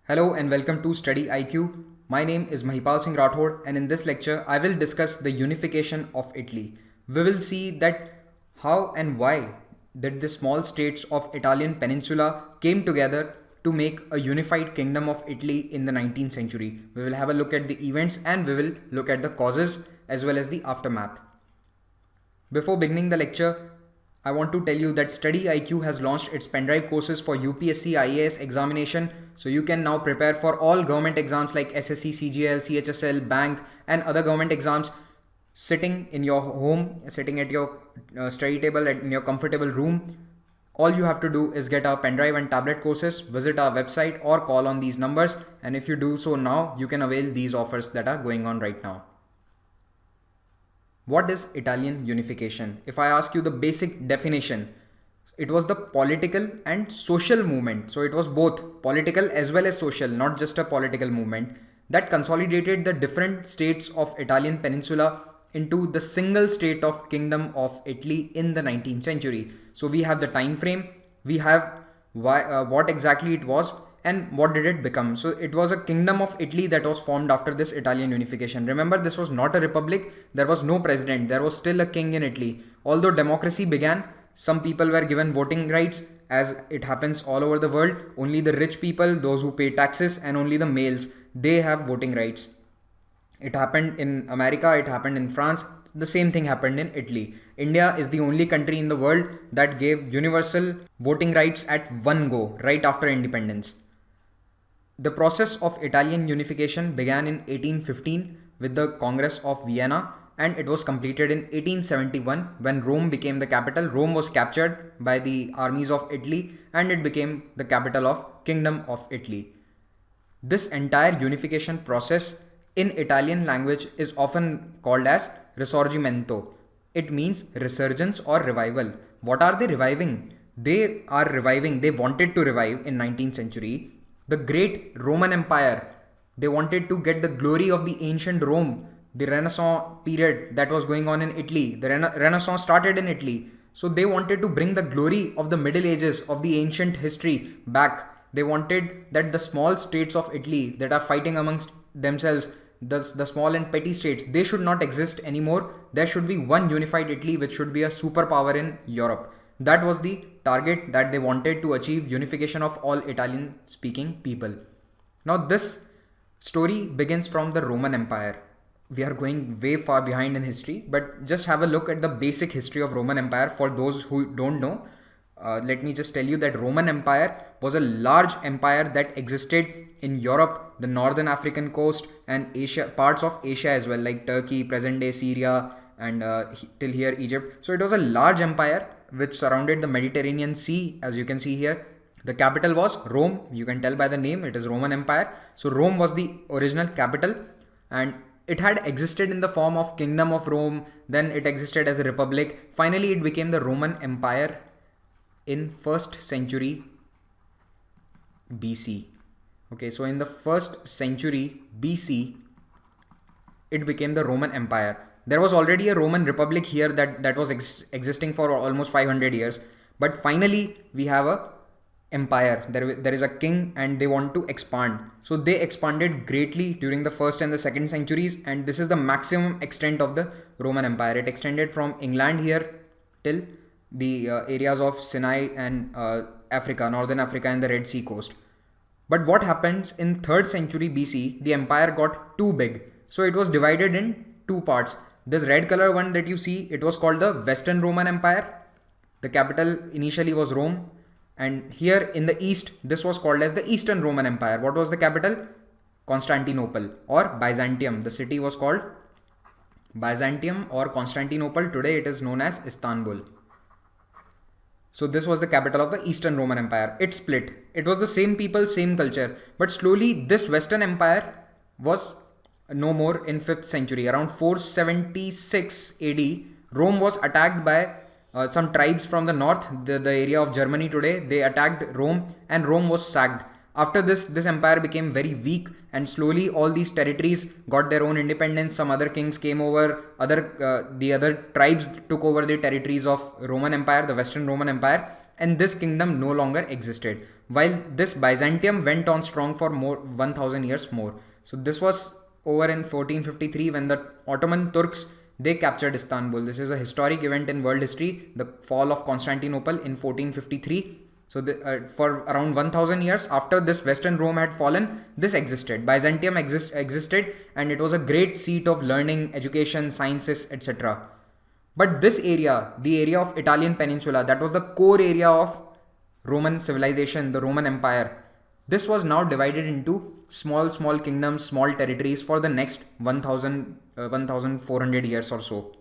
Hello and welcome to StudyIQ. My name is Mahipal Singh Rathore, and in this lecture I will discuss the unification of Italy. We will see that how and why that the small states of Italian peninsula came together to make a unified kingdom of Italy in the 19th century. We will have a look at the events and we will look at the causes as well as the aftermath. Before beginning the lecture, I want to tell you that StudyIQ has launched its pendrive courses for UPSC IAS examination. So you can now prepare for all government exams like SSC, CGL, CHSL, bank and other government exams sitting in your home, sitting at your study table in your comfortable room. All you have to do is get our pendrive and tablet courses, visit our website or call on these numbers. And if you do so now, you can avail these offers that are going on right now. What is Italian unification? If I ask you the basic definition, it was the political and social movement. So it was both political as well as social, not just a political movement that consolidated the different states of Italian peninsula into the single state of Kingdom of Italy in the 19th century. So we have the time frame, we have what exactly it was and what did it become. So it was a Kingdom of Italy that was formed after this Italian unification. Remember, this was not a republic. There was no president. There was still a king in Italy. Although democracy began, some people were given voting rights, as it happens all over the world. Only the rich people, those who pay taxes, and only the males, they have voting rights. It happened in America, it happened in France, the same thing happened in Italy. India is the only country in the world that gave universal voting rights at one go, right after independence. The process of Italian unification began in 1815 with the Congress of Vienna, and it was completed in 1871 when Rome became the capital. Rome was captured by the armies of Italy and it became the capital of Kingdom of Italy. This entire unification process in Italian language is often called as Risorgimento. It means resurgence or revival. What are they reviving? They wanted to revive in 19th century the great Roman Empire. They wanted to get the glory of the ancient Rome, the Renaissance period that was going on in Italy. The Renaissance started in Italy. So they wanted to bring the glory of the Middle Ages, of the ancient history back. They wanted that the small states of Italy that are fighting amongst themselves, the small and petty states, they should not exist anymore. There should be one unified Italy which should be a superpower in Europe. That was the target that they wanted to achieve, unification of all Italian speaking people. Now this story begins from the Roman Empire. We are going way far behind in history, but just have a look at the basic history of Roman Empire for those who don't know. Let me just tell you that Roman Empire was a large empire that existed in Europe, the northern African coast and Asia, parts of Asia as well, like Turkey, present day Syria and till here Egypt. So it was a large empire which surrounded the Mediterranean Sea, as you can see here. The capital was Rome. You can tell by the name, it is Roman Empire. So Rome was the original capital and it had existed in the form of Kingdom of Rome. Then it existed as a republic. Finally, it became the Roman Empire in 1st century BC. Okay, so in the 1st century BC, it became the Roman Empire. There was already a Roman Republic here that was existing for almost 500 years. But finally, we have a empire. There is a king and they want to expand. So they expanded greatly during the 1st and the 2nd centuries. And this is the maximum extent of the Roman Empire. It extended from England here till the areas of Sinai and Africa, Northern Africa and the Red Sea coast. But what happens in 3rd century BC, the empire got too big. So it was divided in two parts. This red color one that you see, it was called the Western Roman Empire. The capital initially was Rome. And here in the east, this was called as the Eastern Roman Empire. What was the capital? Constantinople or Byzantium. The city was called Byzantium or Constantinople. Today it is known as Istanbul. So this was the capital of the Eastern Roman Empire. It split. It was the same people, same culture. But slowly this Western Empire was no more in 5th century. Around 476 AD, Rome was attacked by some tribes from the north, the area of Germany today. They attacked Rome and Rome was sacked. After this empire became very weak and slowly all these territories got their own independence. Some other kings came over, the other tribes took over the territories of Roman Empire, the Western Roman Empire, and this kingdom no longer existed, while this Byzantium went on strong for more 1000 years more. So this was over in 1453 when the Ottoman Turks, they captured Istanbul. This is a historic event in world history, the fall of Constantinople in 1453. So for around 1000 years after this Western Rome had fallen, this existed. Byzantium existed, and it was a great seat of learning, education, sciences, etc. But this area, the area of Italian Peninsula, that was the core area of Roman civilization, the Roman Empire. This was now divided into small kingdoms, small territories for the next 1400 years or so.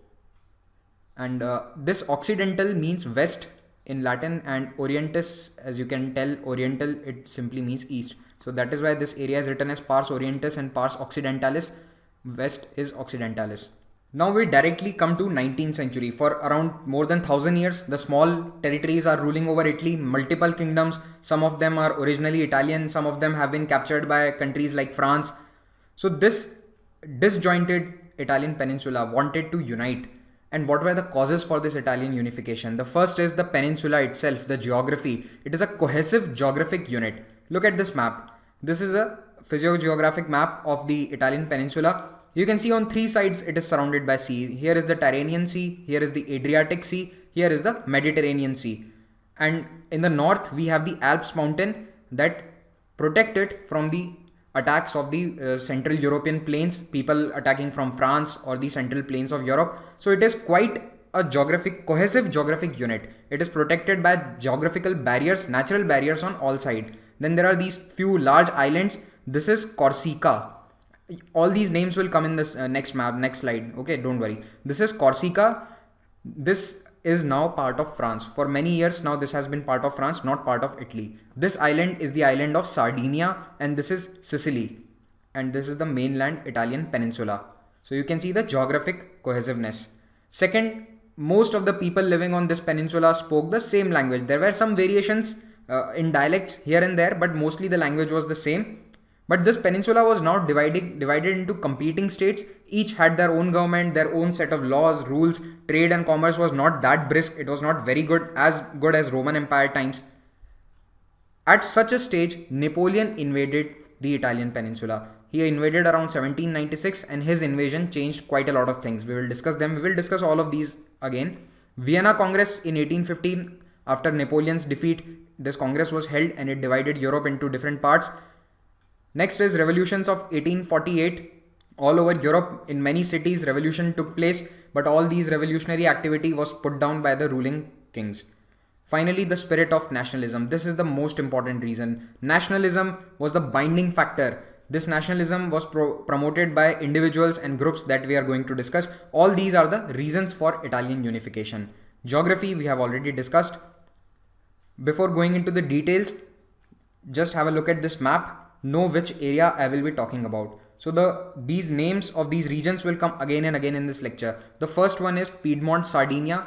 And this Occidental means west in Latin, and Orientis, as you can tell, Oriental, it simply means east. So that is why this area is written as Pars Orientis and Pars Occidentalis. West is Occidentalis. Now we directly come to 19th century. For around more than 1000 years, the small territories are ruling over Italy, multiple kingdoms. Some of them are originally Italian, some of them have been captured by countries like France. So this disjointed Italian peninsula wanted to unite. And what were the causes for this Italian unification? The first is the peninsula itself, the geography. It is a cohesive geographic unit. Look at this map. This is a physiogeographic map of the Italian peninsula. You can see on three sides it is surrounded by sea. Here is the Tyrrhenian Sea, here is the Adriatic Sea, here is the Mediterranean Sea. And in the north we have the Alps mountain that protect it from the attacks of the Central European plains, people attacking from France or the central plains of Europe. So it is quite a cohesive geographic unit. It is protected by geographical barriers, natural barriers on all sides. Then there are these few large islands. This is Corsica. All these names will come in this next slide. Okay, don't worry. This is Corsica. This is now part of France. For many years now this has been part of France, not part of Italy. This island is the island of Sardinia, and this is Sicily, and this is the mainland Italian peninsula. So you can see the geographic cohesiveness. Second, most of the people living on this peninsula spoke the same language. There were some variations in dialects here and there, but mostly the language was the same. But this peninsula was now divided into competing states. Each had their own government, their own set of laws, rules. Trade and commerce was not that brisk. It was not very good as Roman Empire times. At such a stage, Napoleon invaded the Italian peninsula. He invaded around 1796, and his invasion changed quite a lot of things. We will discuss them. We will discuss all of these again. Vienna Congress in 1815, after Napoleon's defeat, this Congress was held and it divided Europe into different parts. Next is revolutions of 1848. All over Europe, in many cities, revolution took place, but all these revolutionary activity was put down by the ruling kings. Finally, the spirit of nationalism. This is the most important reason. Nationalism was the binding factor. This nationalism was promoted by individuals and groups that we are going to discuss. All these are the reasons for Italian unification. Geography, we have already discussed. Before going into the details, just have a look at this map. Know which area I will be talking about. So these names of these regions will come again and again in this lecture. The first one is Piedmont, Sardinia.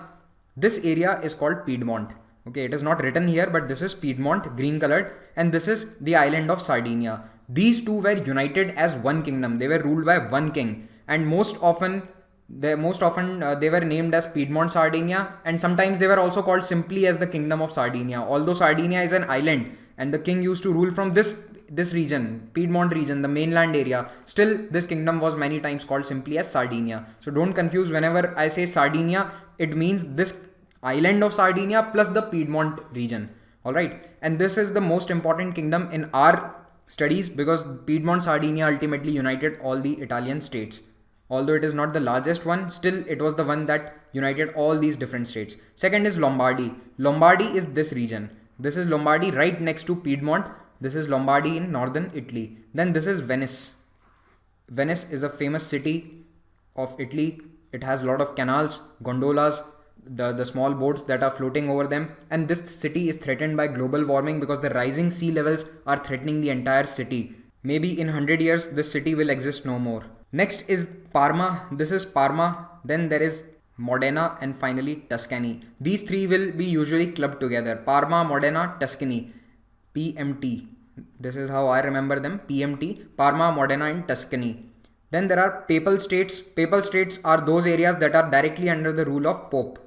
This area is called Piedmont. Okay, it is not written here, but this is Piedmont, green colored, and this is the island of Sardinia. These two were united as one kingdom. They were ruled by one king, and most often they were named as Piedmont, Sardinia, and sometimes they were also called simply as the Kingdom of Sardinia. Although Sardinia is an island and the king used to rule from this region, Piedmont region, the mainland area, still this kingdom was many times called simply as Sardinia. So don't confuse, whenever I say Sardinia, it means this island of Sardinia plus the Piedmont region. Alright, and this is the most important kingdom in our studies because Piedmont, Sardinia ultimately united all the Italian states. Although it is not the largest one, still it was the one that united all these different states. Second is Lombardy. Lombardy is this region. This is Lombardy right next to Piedmont. This is Lombardy in northern Italy. Then this is Venice. Venice is a famous city of Italy. It has a lot of canals, gondolas, the small boats that are floating over them. And this city is threatened by global warming because the rising sea levels are threatening the entire city. Maybe in 100 years, this city will exist no more. Next is Parma. This is Parma. Then there is Modena, and finally Tuscany. These three will be usually clubbed together. Parma, Modena, Tuscany. PMT. This is how I remember them. PMT. Parma, Modena, and Tuscany. Then there are papal states. Papal states are those areas that are directly under the rule of Pope.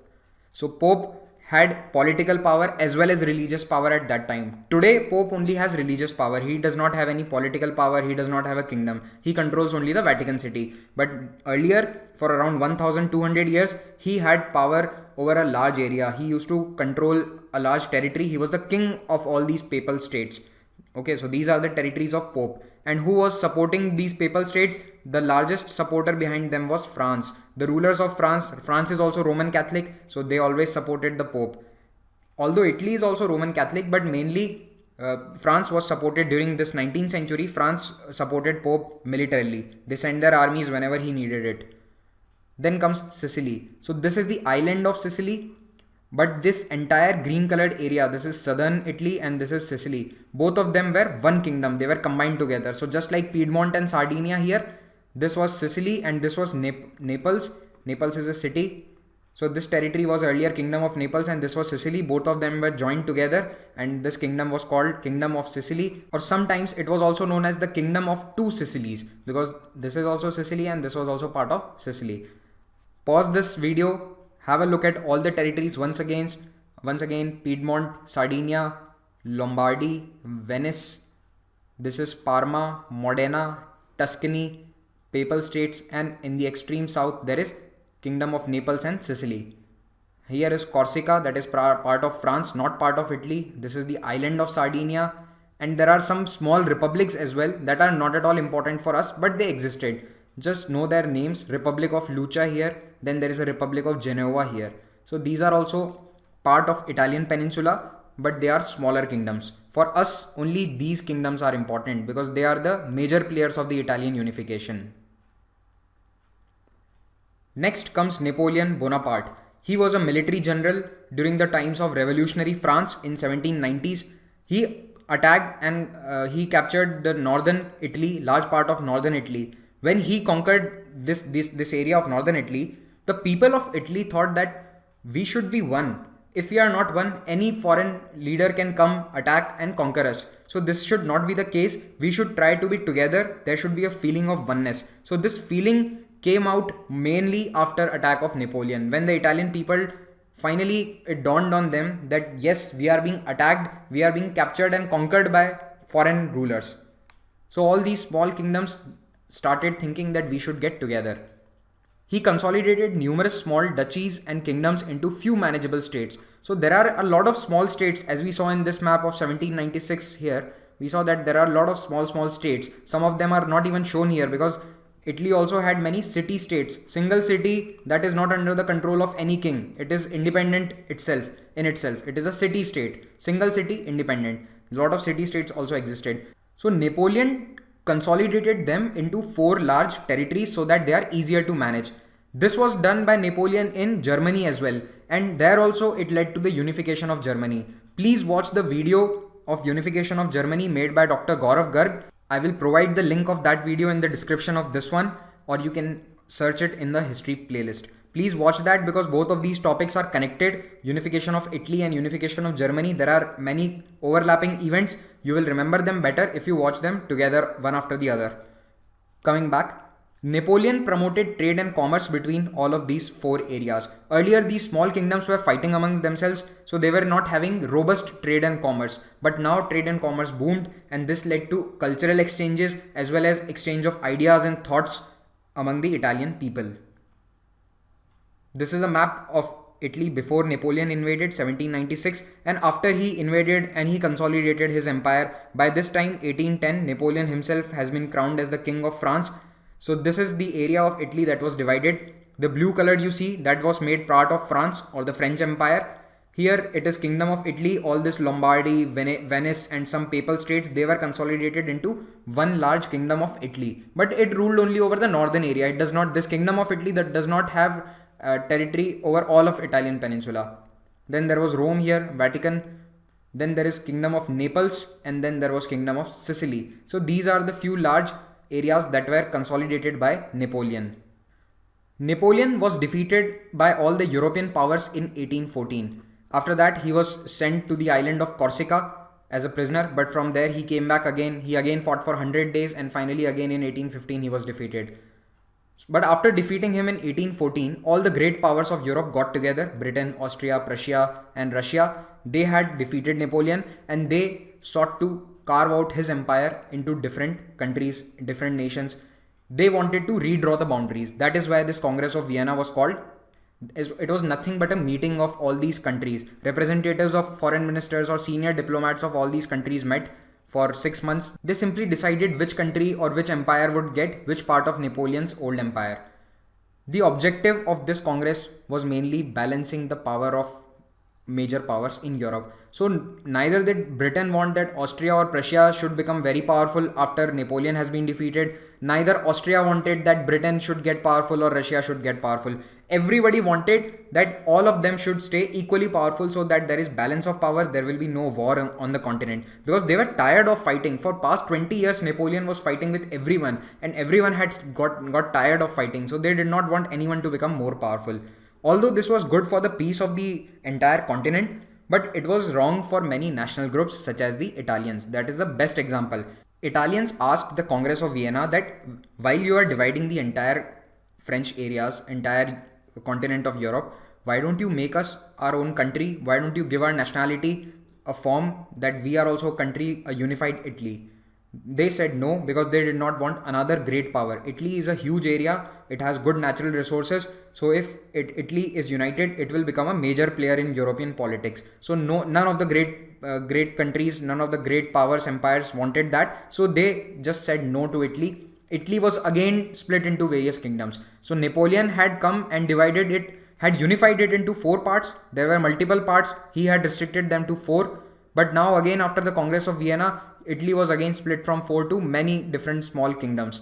So Pope had political power as well as religious power at that time. Today, Pope only has religious power. He does not have any political power. He does not have a kingdom. He controls only the Vatican City. But earlier, for around 1200 years, he had power over a large area. He used to control a large territory. He was the king of all these papal states. Okay, so these are the territories of Pope. And who was supporting these papal states? The largest supporter behind them was France. The rulers of France is also Roman Catholic, so they always supported the Pope. Although Italy is also Roman Catholic, but mainly France was supported during this 19th century. France supported Pope militarily. They sent their armies whenever he needed it. Then comes Sicily. So this is the island of Sicily. But this entire green colored area, this is southern Italy and this is Sicily. Both of them were one kingdom. They were combined together. So just like Piedmont and Sardinia here, this was Sicily and this was Naples. Naples is a city. So this territory was earlier Kingdom of Naples and this was Sicily. Both of them were joined together and this kingdom was called Kingdom of Sicily. Or sometimes it was also known as the Kingdom of Two Sicilies, because this is also Sicily and this was also part of Sicily. Pause this video. Have a look at all the territories once again. Piedmont, Sardinia, Lombardy, Venice. This is Parma, Modena, Tuscany, Papal States, and in the extreme south there is Kingdom of Naples and Sicily. Here is Corsica, that is part of France, not part of Italy. This is the island of Sardinia. And there are some small republics as well that are not at all important for us, but they existed. Just know their names. Republic of Lucca here. Then there is a Republic of Genoa here. So these are also part of Italian peninsula, but they are smaller kingdoms. For us, only these kingdoms are important because they are the major players of the Italian unification. Next comes Napoleon Bonaparte. He was a military general during the times of revolutionary France in 1790s. He attacked and he captured the northern Italy, large part of northern Italy. When he conquered this area of northern Italy, the people of Italy thought that we should be one. If we are not one, any foreign leader can come, attack and conquer us. So this should not be the case. We should try to be together. There should be a feeling of oneness. So this feeling came out mainly after attack of Napoleon. When the Italian people finally, it dawned on them that yes, we are being attacked, we are being captured and conquered by foreign rulers. So all these small kingdoms started thinking that we should get together. He consolidated numerous small duchies and kingdoms into few manageable states. So there are a lot of small states, as we saw in this map of 1796 here. We saw that there are a lot of small states. Some of them are not even shown here because Italy also had many city states. Single city that is not under the control of any king. It is independent in itself. It is a city state. Single city, independent. A lot of city states also existed. So Napoleon consolidated them into 4 large territories so that they are easier to manage. This was done by Napoleon in Germany as well, and there also it led to the unification of Germany. Please watch the video of unification of Germany made by Dr. Gaurav Garg. I will provide the link of that video in the description of this one, or you can search it in the history playlist. Please watch that because both of these topics are connected. Unification of Italy and unification of Germany. There are many overlapping events. You will remember them better if you watch them together one after the other. Coming back, Napoleon promoted trade and commerce between all of these 4 areas. Earlier, these small kingdoms were fighting amongst themselves, so they were not having robust trade and commerce. But now trade and commerce boomed, and this led to cultural exchanges as well as exchange of ideas and thoughts among the Italian people. This is a map of Italy before Napoleon invaded 1796 and after he invaded and he consolidated his empire. By this time 1810, Napoleon himself has been crowned as the King of France. So this is the area of Italy that was divided. The blue colored you see, that was made part of France or the French Empire. Here it is Kingdom of Italy. All this Lombardy, Venice and some papal states, they were consolidated into one large Kingdom of Italy. But it ruled only over the northern area. It does not, this Kingdom of Italy that does not have territory over all of Italian peninsula. Then there was Rome here, Vatican. Then there is Kingdom of Naples and then there was Kingdom of Sicily. So these are the few large areas that were consolidated by Napoleon. Napoleon was defeated by all the European powers in 1814. After that, he was sent to the island of Corsica as a prisoner, but from there he came back again. He again fought for 100 days and finally again in 1815 he was defeated. But after defeating him in 1814, all the great powers of Europe got together. Britain, Austria, Prussia, and Russia. They had defeated Napoleon and they sought to carve out his empire into different countries, different nations. They wanted to redraw the boundaries. That is why this Congress of Vienna was called. It was nothing but a meeting of all these countries. Representatives of foreign ministers or senior diplomats of all these countries met for 6 months. They simply decided which country or which empire would get which part of Napoleon's old empire. The objective of this Congress was mainly balancing the power of major powers in Europe. So neither did Britain want that Austria or Prussia should become very powerful after Napoleon has been defeated. Neither Austria wanted that Britain should get powerful or Russia should get powerful. Everybody wanted that all of them should stay equally powerful so that there is balance of power. There will be no war on the continent, because they were tired of fighting. For past 20 years Napoleon was fighting with everyone and everyone had got tired of fighting. So they did not want anyone to become more powerful. Although this was good for the peace of the entire continent, but it was wrong for many national groups such as the Italians. That is the best example. Italians asked the Congress of Vienna that while you are dividing the entire French areas, entire continent of Europe, why don't you make us our own country? Why don't you give our nationality a form that we are also a country, a unified Italy? They said no, because they did not want another great power. Italy is a huge area. It has good natural resources. So if Italy is united, it will become a major player in European politics. So none of the great countries, none of the great powers, empires wanted that. So they just said no to Italy. Italy was again split into various kingdoms. So Napoleon had come and divided it, had unified it into 4 parts. There were multiple parts. He had restricted them to 4. But now again, after the Congress of Vienna, Italy was again split from 4 to many different small kingdoms.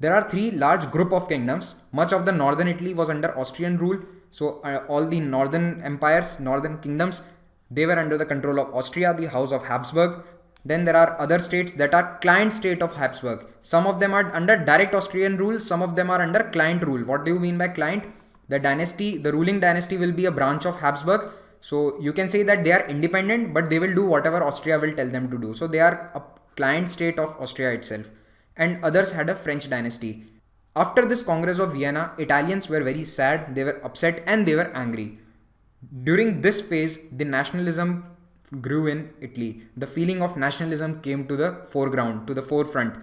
There are 3 large group of kingdoms. Much of the northern Italy was under Austrian rule. So all the northern empires, northern kingdoms, they were under the control of Austria, the House of Habsburg. Then there are other states that are client state of Habsburg. Some of them are under direct Austrian rule. Some of them are under client rule. What do you mean by client? The dynasty, the ruling dynasty will be a branch of Habsburg. So you can say that they are independent, but they will do whatever Austria will tell them to do. So they are a client state of Austria itself. And others had a French dynasty. After this Congress of Vienna, Italians were very sad, they were upset and they were angry. During this phase, the nationalism grew in Italy. The feeling of nationalism came to the foreground, to the forefront.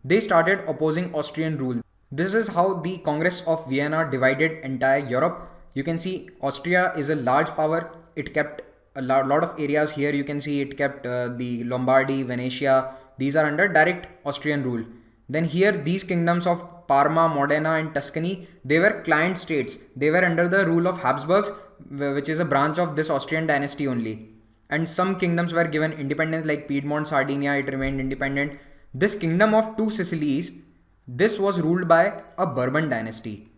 They started opposing Austrian rule. This is how the Congress of Vienna divided entire Europe. You can see Austria is a large power. It kept a lot of areas here. You can see it kept the Lombardy, Venetia. These are under direct Austrian rule. Then here these kingdoms of Parma, Modena and Tuscany, they were client states. They were under the rule of Habsburgs, which is a branch of this Austrian dynasty only. And some kingdoms were given independence, like Piedmont, Sardinia, it remained independent. This kingdom of 2 Sicilies, this was ruled by a Bourbon dynasty.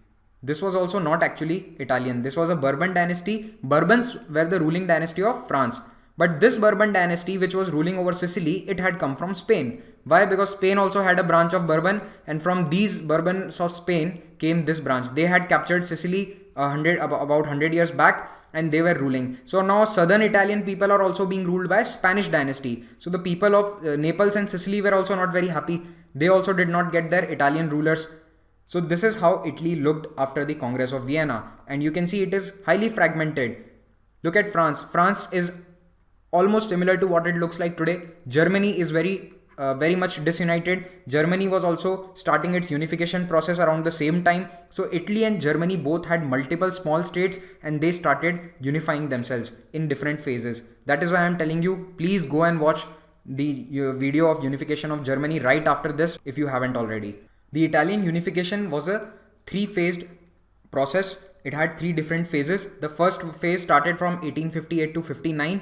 This was also not actually Italian. This was a Bourbon dynasty. Bourbons were the ruling dynasty of France. But this Bourbon dynasty, which was ruling over Sicily, it had come from Spain. Why? Because Spain also had a branch of Bourbon, and from these Bourbons of Spain came this branch. They had captured Sicily about 100 years back, and they were ruling. So now southern Italian people are also being ruled by Spanish dynasty. So the people of Naples and Sicily were also not very happy. They also did not get their Italian rulers. So this is how Italy looked after the Congress of Vienna, and you can see it is highly fragmented. Look at France. France is almost similar to what it looks like today. Germany is very much disunited. Germany was also starting its unification process around the same time. So Italy and Germany both had multiple small states and they started unifying themselves in different phases. That is why I am telling you, please go and watch the video of unification of Germany right after this if you haven't already. The Italian unification was a 3-phased process. It had 3 different phases. The first phase started from 1858 to 59.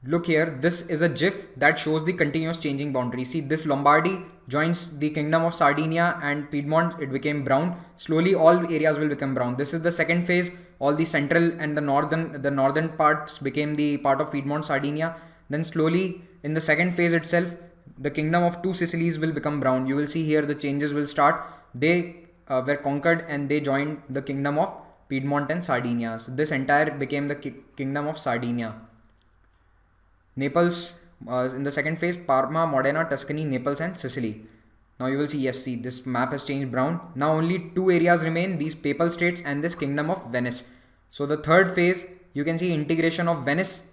Look here, this is a GIF that shows the continuous changing boundary. See, this Lombardy joins the kingdom of Sardinia and Piedmont, it became brown. Slowly all areas will become brown. This is the second phase. All the central and the northern parts became the part of Piedmont, Sardinia. Then slowly in the second phase itself, the kingdom of 2 Sicilies will become brown. You will see here the changes will start. They were conquered and they joined the kingdom of Piedmont and Sardinia. So this entire became the kingdom of Sardinia. Naples in the second phase, Parma, Modena, Tuscany, Naples and Sicily. Now you will see, yes, see, this map has changed brown. Now only two areas remain, these papal states and this kingdom of Venice. So the third phase, you can see integration of Venice.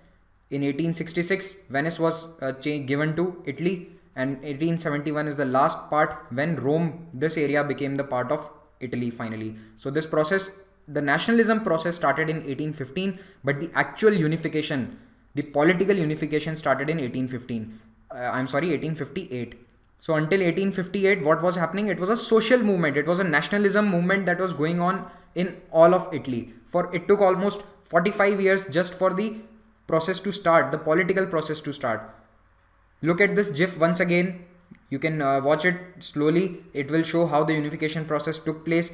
In 1866, Venice was given to Italy, and 1871 is the last part when Rome, this area became the part of Italy finally. So this process, the nationalism process started in 1815, but the actual unification, the political unification started in 1858. So until 1858, what was happening? It was a social movement. It was a nationalism movement that was going on in all of Italy. For it took almost 45 years just for the process to start, the political process to start. Look at this GIF once again. You can watch it slowly. It will show how the unification process took place.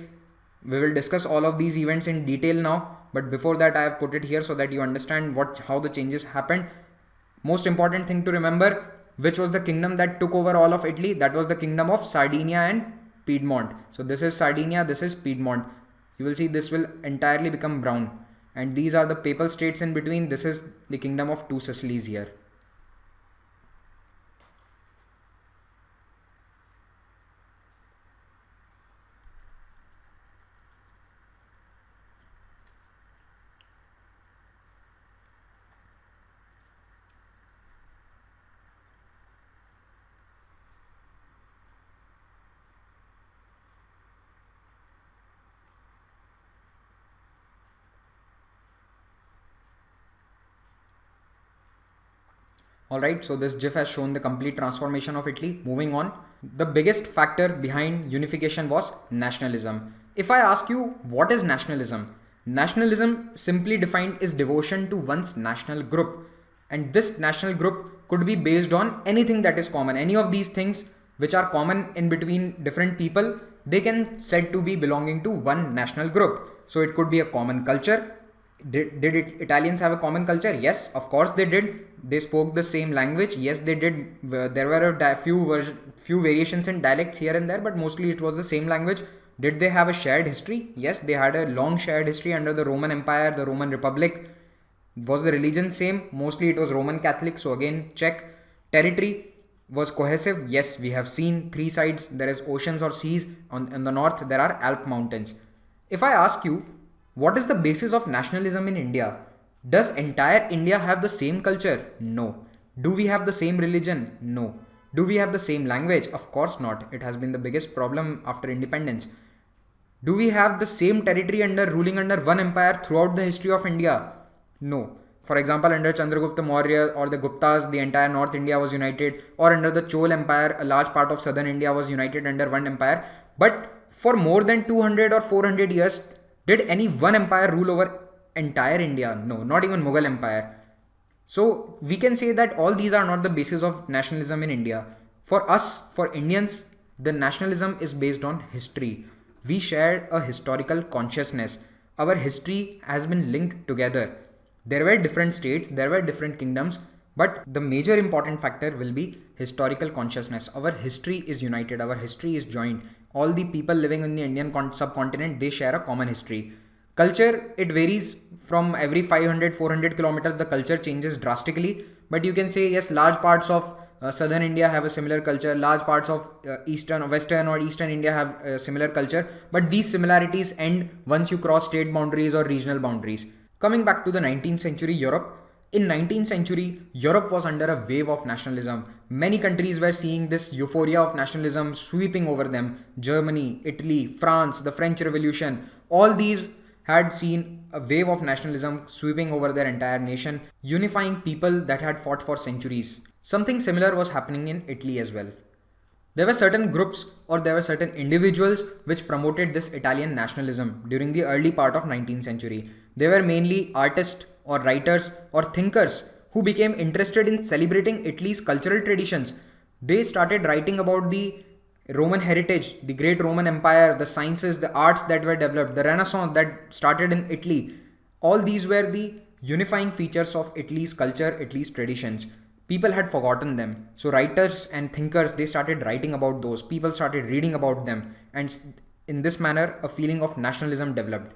We will discuss all of these events in detail now. But before that, I have put it here so that you understand how the changes happened. Most important thing to remember, which was the kingdom that took over all of Italy? That was the kingdom of Sardinia and Piedmont. So this is Sardinia, this is Piedmont. You will see this will entirely become brown. And these are the papal states in between. This is the kingdom of Two Sicilies here. Alright, so this GIF has shown the complete transformation of Italy. Moving on, the biggest factor behind unification was nationalism. If I ask you, what is nationalism? Nationalism, simply defined, is devotion to one's national group. And this national group could be based on anything that is common. Any of these things which are common in between different people, they can said to be belonging to one national group. So it could be a common culture. Did Italians have a common culture? Yes, of course they did. They spoke the same language. Yes, they did. There were a few variations in dialects here and there, but mostly it was the same language. Did they have a shared history? Yes, they had a long shared history under the Roman Empire, the Roman Republic. Was the religion same? Mostly it was Roman Catholic. So again, check. Territory was cohesive. Yes, we have seen three sides. There is oceans or seas. In the north, there are Alp mountains. If I ask you, what is the basis of nationalism in India? Does entire India have the same culture? No. Do we have the same religion? No. Do we have the same language? Of course not. It has been the biggest problem after independence. Do we have the same territory ruling under one empire throughout the history of India? No. For example, under Chandragupta Maurya or the Guptas, the entire North India was united, or under the Chol Empire, a large part of southern India was united under one empire. But for more than 200 or 400 years, did any one empire rule over entire India? No, not even Mughal Empire. So we can say that all these are not the basis of nationalism in India. For us, for Indians, the nationalism is based on history. We share a historical consciousness. Our history has been linked together. There were different states, there were different kingdoms, but the major important factor will be historical consciousness. Our history is united, our history is joined. All the people living in the Indian subcontinent, they share a common history. Culture, it varies from every 500, 400 kilometers, the culture changes drastically. But you can say, yes, large parts of southern India have a similar culture, large parts of western or eastern India have a similar culture. But these similarities end once you cross state boundaries or regional boundaries. Coming back to the 19th century Europe, in 19th century, Europe was under a wave of nationalism. Many countries were seeing this euphoria of nationalism sweeping over them. Germany, Italy, France, the French Revolution, all these had seen a wave of nationalism sweeping over their entire nation, unifying people that had fought for centuries. Something similar was happening in Italy as well. There were certain groups or there were certain individuals which promoted this Italian nationalism during the early part of 19th century. They were mainly artists or writers or thinkers who became interested in celebrating Italy's cultural traditions. They started writing about the Roman heritage, the great Roman Empire, the sciences, the arts that were developed, the Renaissance that started in Italy. All these were the unifying features of Italy's culture, Italy's traditions. People had forgotten them. So writers and thinkers, they started writing about those. People started reading about them. And in this manner, a feeling of nationalism developed.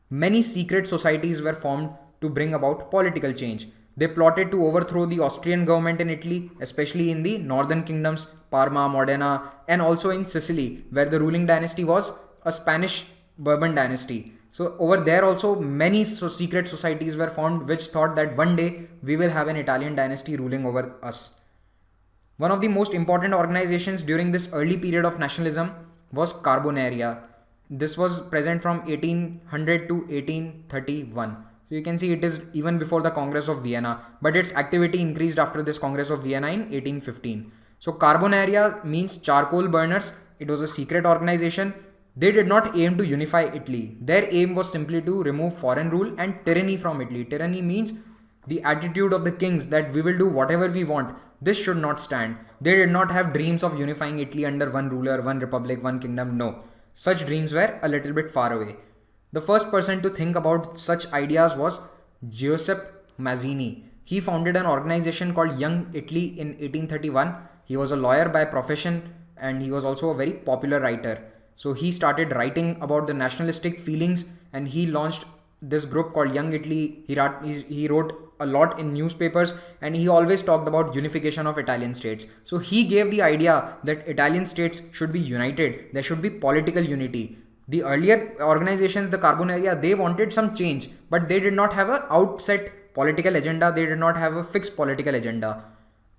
Many secret societies were formed to bring about political change. They plotted to overthrow the Austrian government in Italy, especially in the northern kingdoms, Parma, Modena, and also in Sicily, where the ruling dynasty was a Spanish Bourbon dynasty. So over there also many secret societies were formed which thought that one day we will have an Italian dynasty ruling over us. One of the most important organizations during this early period of nationalism was Carbonaria. This was present from 1800 to 1831. So you can see it is even before the Congress of Vienna, but its activity increased after this Congress of Vienna in 1815. So Carbonaria means charcoal burners. It was a secret organization. They did not aim to unify Italy. Their aim was simply to remove foreign rule and tyranny from Italy. Tyranny means the attitude of the kings that we will do whatever we want. This should not stand. They did not have dreams of unifying Italy under one ruler, one republic, one kingdom. No. Such dreams were a little bit far away. The first person to think about such ideas was Giuseppe Mazzini. He founded an organization called Young Italy in 1831. He was a lawyer by profession and he was also a very popular writer. So he started writing about the nationalistic feelings and he launched this group called Young Italy. He wrote a lot in newspapers and he always talked about unification of Italian states. So he gave the idea that Italian states should be united. There should be political unity. The earlier organizations, the Carbonaria, they wanted some change, but they did not have an outset political agenda. They did not have a fixed political agenda.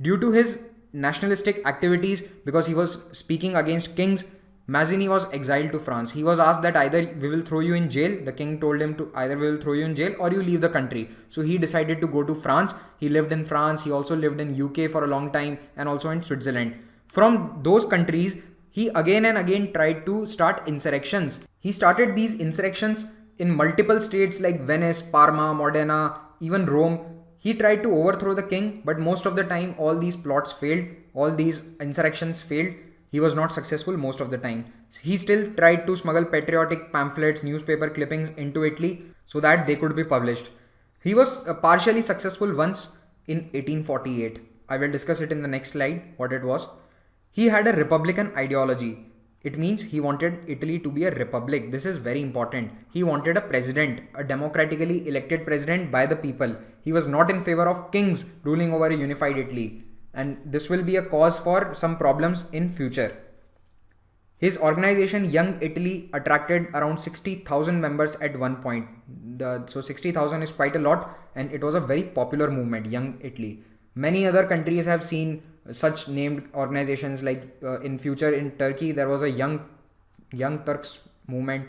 Due to his nationalistic activities, because he was speaking against kings, Mazzini was exiled to France. He was asked that either we will throw you in jail. The king told him to either we will throw you in jail or you leave the country. So he decided to go to France. He lived in France. He also lived in UK for a long time and also in Switzerland. From those countries, he again and again tried to start insurrections. He started these insurrections in multiple states like Venice, Parma, Modena, even Rome. He tried to overthrow the king, but most of the time all these plots failed. All these insurrections failed. He was not successful most of the time. He still tried to smuggle patriotic pamphlets, newspaper clippings into Italy so that they could be published. He was partially successful once in 1848. I will discuss it in the next slide, what it was. He had a republican ideology. It means he wanted Italy to be a republic. This is very important. He wanted a president, a democratically elected president by the people. He was not in favor of kings ruling over a unified Italy. And this will be a cause for some problems in future. His organization Young Italy attracted around 60,000 members at one point. So 60,000 is quite a lot and it was a very popular movement, Young Italy. Many other countries have seen such named organizations like in future in Turkey there was a Young Turks movement.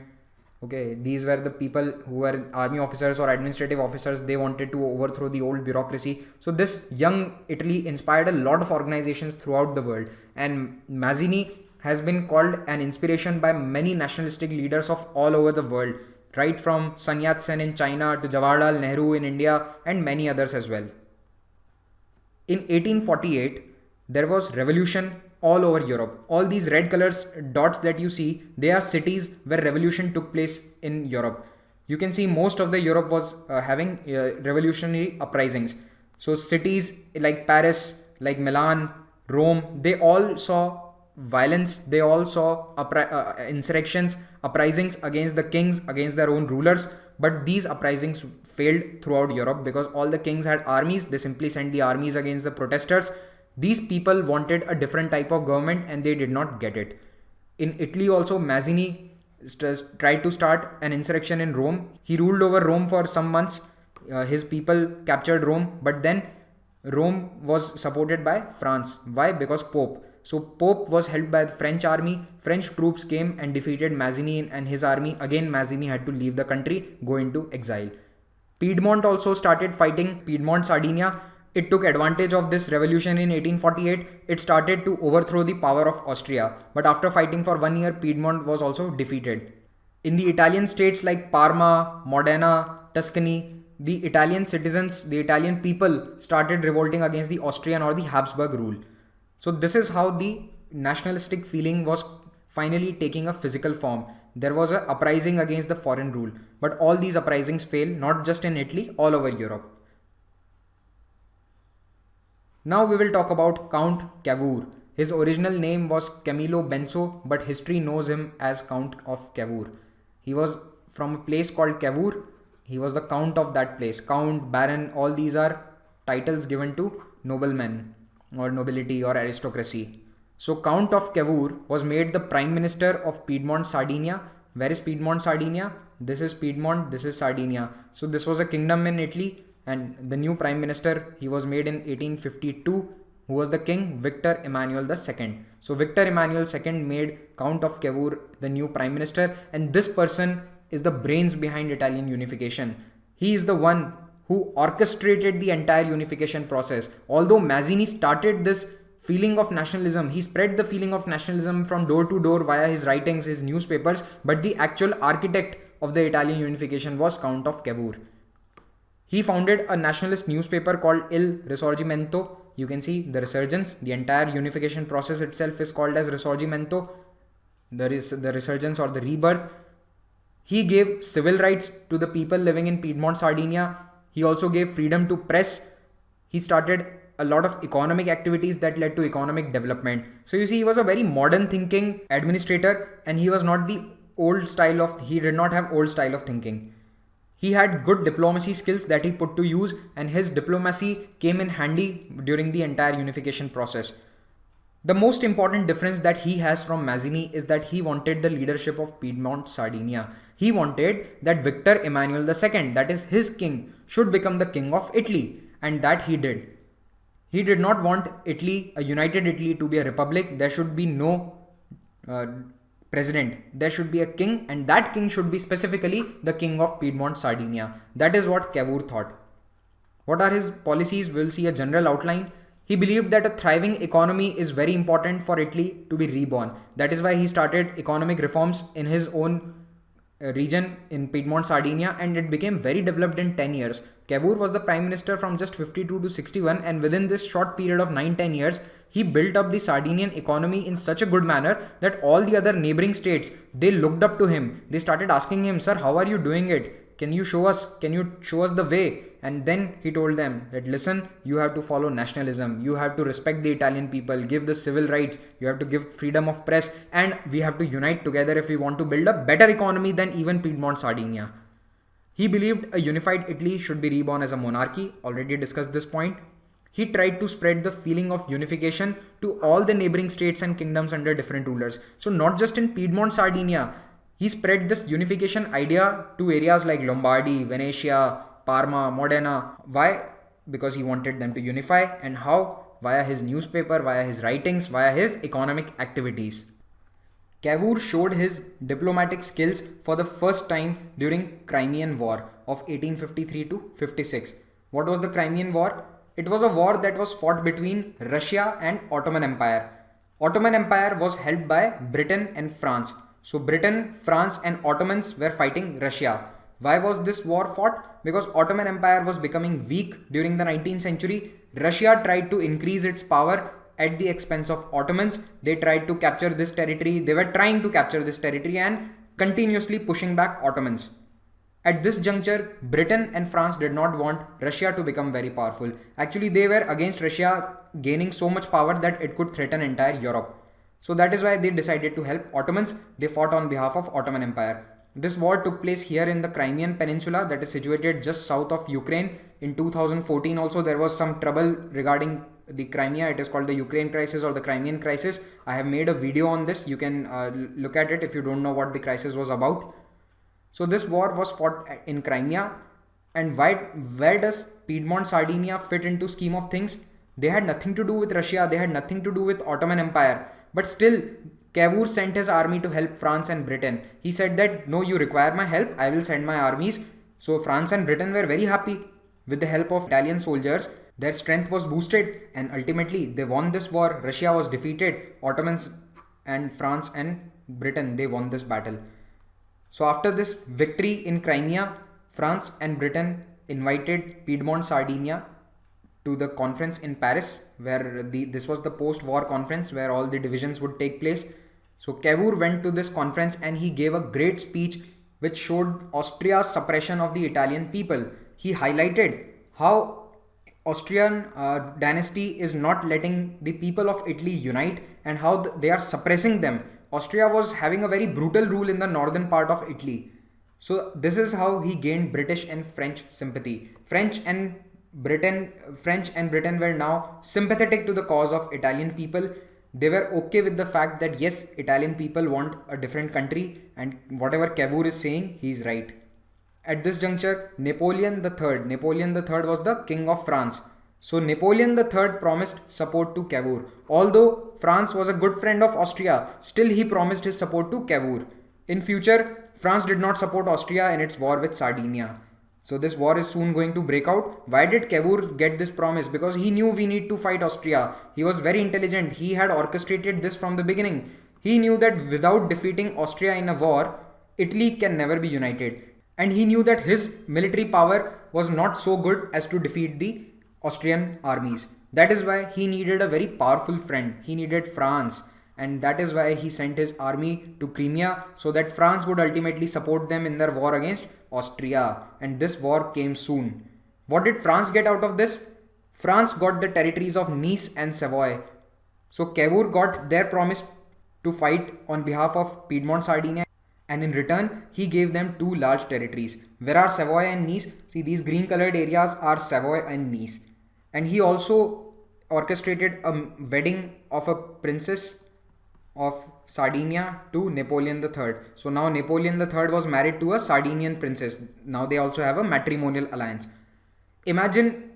Okay, these were the people who were army officers or administrative officers. They wanted to overthrow the old bureaucracy. So this Young Italy inspired a lot of organizations throughout the world. And Mazzini has been called an inspiration by many nationalistic leaders of all over the world. Right from Sun Yat-sen in China to Jawaharlal Nehru in India and many others as well. In 1848, there was revolution all over Europe. All these red colors dots that you see, they are cities where revolution took place in Europe. You can see most of the Europe was having revolutionary uprisings. So cities like Paris, like Milan, Rome, they all saw violence. They all saw insurrections, uprisings against the kings, against their own rulers. But these uprisings failed throughout Europe because all the kings had armies. They simply sent the armies against the protesters. These people wanted a different type of government and they did not get it. In Italy also, Mazzini tried to start an insurrection in Rome. He ruled over Rome for some months. His people captured Rome, but then Rome was supported by France. Why? Because Pope. So Pope was held by the French army. French troops came and defeated Mazzini and his army. Again, Mazzini had to leave the country, go into exile. Piedmont also started fighting. Piedmont, Sardinia. It took advantage of this revolution in 1848. It started to overthrow the power of Austria. But after fighting for 1 year, Piedmont was also defeated. In the Italian states like Parma, Modena, Tuscany, the Italian citizens, the Italian people started revolting against the Austrian or the Habsburg rule. So this is how the nationalistic feeling was finally taking a physical form. There was an uprising against the foreign rule. But all these uprisings failed, not just in Italy, all over Europe. Now we will talk about Count Cavour. His original name was Camillo Benso, but history knows him as Count of Cavour. He was from a place called Cavour. He was the count of that place. Count, Baron, all these are titles given to noblemen or nobility or aristocracy. So Count of Cavour was made the Prime Minister of Piedmont, Sardinia. Where is Piedmont, Sardinia? This is Piedmont, this is Sardinia. So this was a kingdom in Italy, and the new Prime Minister, he was made in 1852, who was the King Victor Emmanuel II. So Victor Emmanuel II made Count of Cavour the new Prime Minister, and this person is the brains behind Italian unification. He is the one who orchestrated the entire unification process. Although Mazzini started this feeling of nationalism, he spread the feeling of nationalism from door to door via his writings, his newspapers, but the actual architect of the Italian unification was Count of Cavour. He founded a nationalist newspaper called Il Risorgimento. You can see the resurgence. The entire unification process itself is called as Risorgimento. There is the resurgence or the rebirth. He gave civil rights to the people living in Piedmont, Sardinia. He also gave freedom to press. He started a lot of economic activities that led to economic development. So you see, he was a very modern thinking administrator, and he was not the he did not have old style of thinking. He had good diplomacy skills that he put to use, and his diplomacy came in handy during the entire unification process. The most important difference that he has from Mazzini is that he wanted the leadership of Piedmont, Sardinia. He wanted that Victor Emmanuel II, that is his king, should become the king of Italy, and that he did. He did not want Italy, a united Italy, to be a republic. There should be no president. There should be a king, and that king should be specifically the king of Piedmont, Sardinia. That is what Cavour thought. What are his policies? We'll see a general outline. He believed that a thriving economy is very important for Italy to be reborn. That is why he started economic reforms in his own region in Piedmont, Sardinia, and it became very developed in 10 years. Cavour was the prime minister from just 52 to 61, and within this short period of 9-10 years, he built up the Sardinian economy in such a good manner that all the other neighboring states, they looked up to him. They started asking him, "Sir, how are you doing it? Can you show us the way?" And then he told them that, "Listen, you have to follow nationalism. You have to respect the Italian people, give the civil rights. You have to give freedom of press, and we have to unite together if we want to build a better economy than even Piedmont, Sardinia." He believed a unified Italy should be reborn as a monarchy. Already discussed this point. He tried to spread the feeling of unification to all the neighboring states and kingdoms under different rulers. So not just in Piedmont, Sardinia, he spread this unification idea to areas like Lombardy, Venetia, Parma, Modena. Why? Because he wanted them to unify. And how? Via his newspaper, via his writings, via his economic activities. Cavour showed his diplomatic skills for the first time during Crimean War of 1853 to 56. What was the Crimean War? It was a war that was fought between Russia and Ottoman Empire. Ottoman Empire was held by Britain and France. So Britain, France and Ottomans were fighting Russia. Why was this war fought? Because Ottoman Empire was becoming weak during the 19th century. Russia tried to increase its power at the expense of Ottomans. They tried to capture this territory. They were trying to capture this territory and continuously pushing back Ottomans. At this juncture, Britain and France did not want Russia to become very powerful. Actually, they were against Russia gaining so much power that it could threaten entire Europe. So that is why they decided to help Ottomans. They fought on behalf of Ottoman Empire. This war took place here in the Crimean Peninsula, that is situated just south of Ukraine. In 2014 also there was some trouble regarding the Crimea. It is called the Ukraine crisis or the Crimean crisis. I have made a video on this. You can look at it if you don't know what the crisis was about. So this war was fought in Crimea. And where does Piedmont, Sardinia fit into scheme of things? They had nothing to do with Russia. They had nothing to do with Ottoman Empire. But still, Cavour sent his army to help France and Britain. He said that, "No, you require my help. I will send my armies." So France and Britain were very happy. With the help of Italian soldiers, their strength was boosted, and ultimately they won this war. Russia was defeated. Ottomans and France and Britain, they won this battle. So after this victory in Crimea, France and Britain invited Piedmont, Sardinia to the conference in Paris, where this was the post-war conference where all the divisions would take place. So Cavour went to this conference and he gave a great speech which showed Austria's suppression of the Italian people. He highlighted how Austrian dynasty is not letting the people of Italy unite and how they are suppressing them. Austria was having a very brutal rule in the northern part of Italy. So this is how he gained British and French sympathy. French and French and Britain were now sympathetic to the cause of Italian people. They were okay with the fact that yes, Italian people want a different country, and whatever Cavour is saying, he's right. At this juncture, Napoleon III was the king of France. So Napoleon III promised support to Cavour. Although France was a good friend of Austria, still he promised his support to Cavour. In future, France did not support Austria in its war with Sardinia. So this war is soon going to break out. Why did Cavour get this promise? Because he knew we need to fight Austria. He was very intelligent. He had orchestrated this from the beginning. He knew that without defeating Austria in a war, Italy can never be united. And he knew that his military power was not so good as to defeat the Austrian armies. That is why he needed a very powerful friend. He needed France. And that is why he sent his army to Crimea, so that France would ultimately support them in their war against Austria. And this war came soon. What did France get out of this? France got the territories of Nice and Savoy. So Cavour got their promise to fight on behalf of Piedmont Sardinia, and in return he gave them two large territories. Where are Savoy and Nice? See, these green colored areas are Savoy and Nice. And he also orchestrated a wedding of a princess of Sardinia to Napoleon III. So now Napoleon III was married to a Sardinian princess. Now they also have a matrimonial alliance. Imagine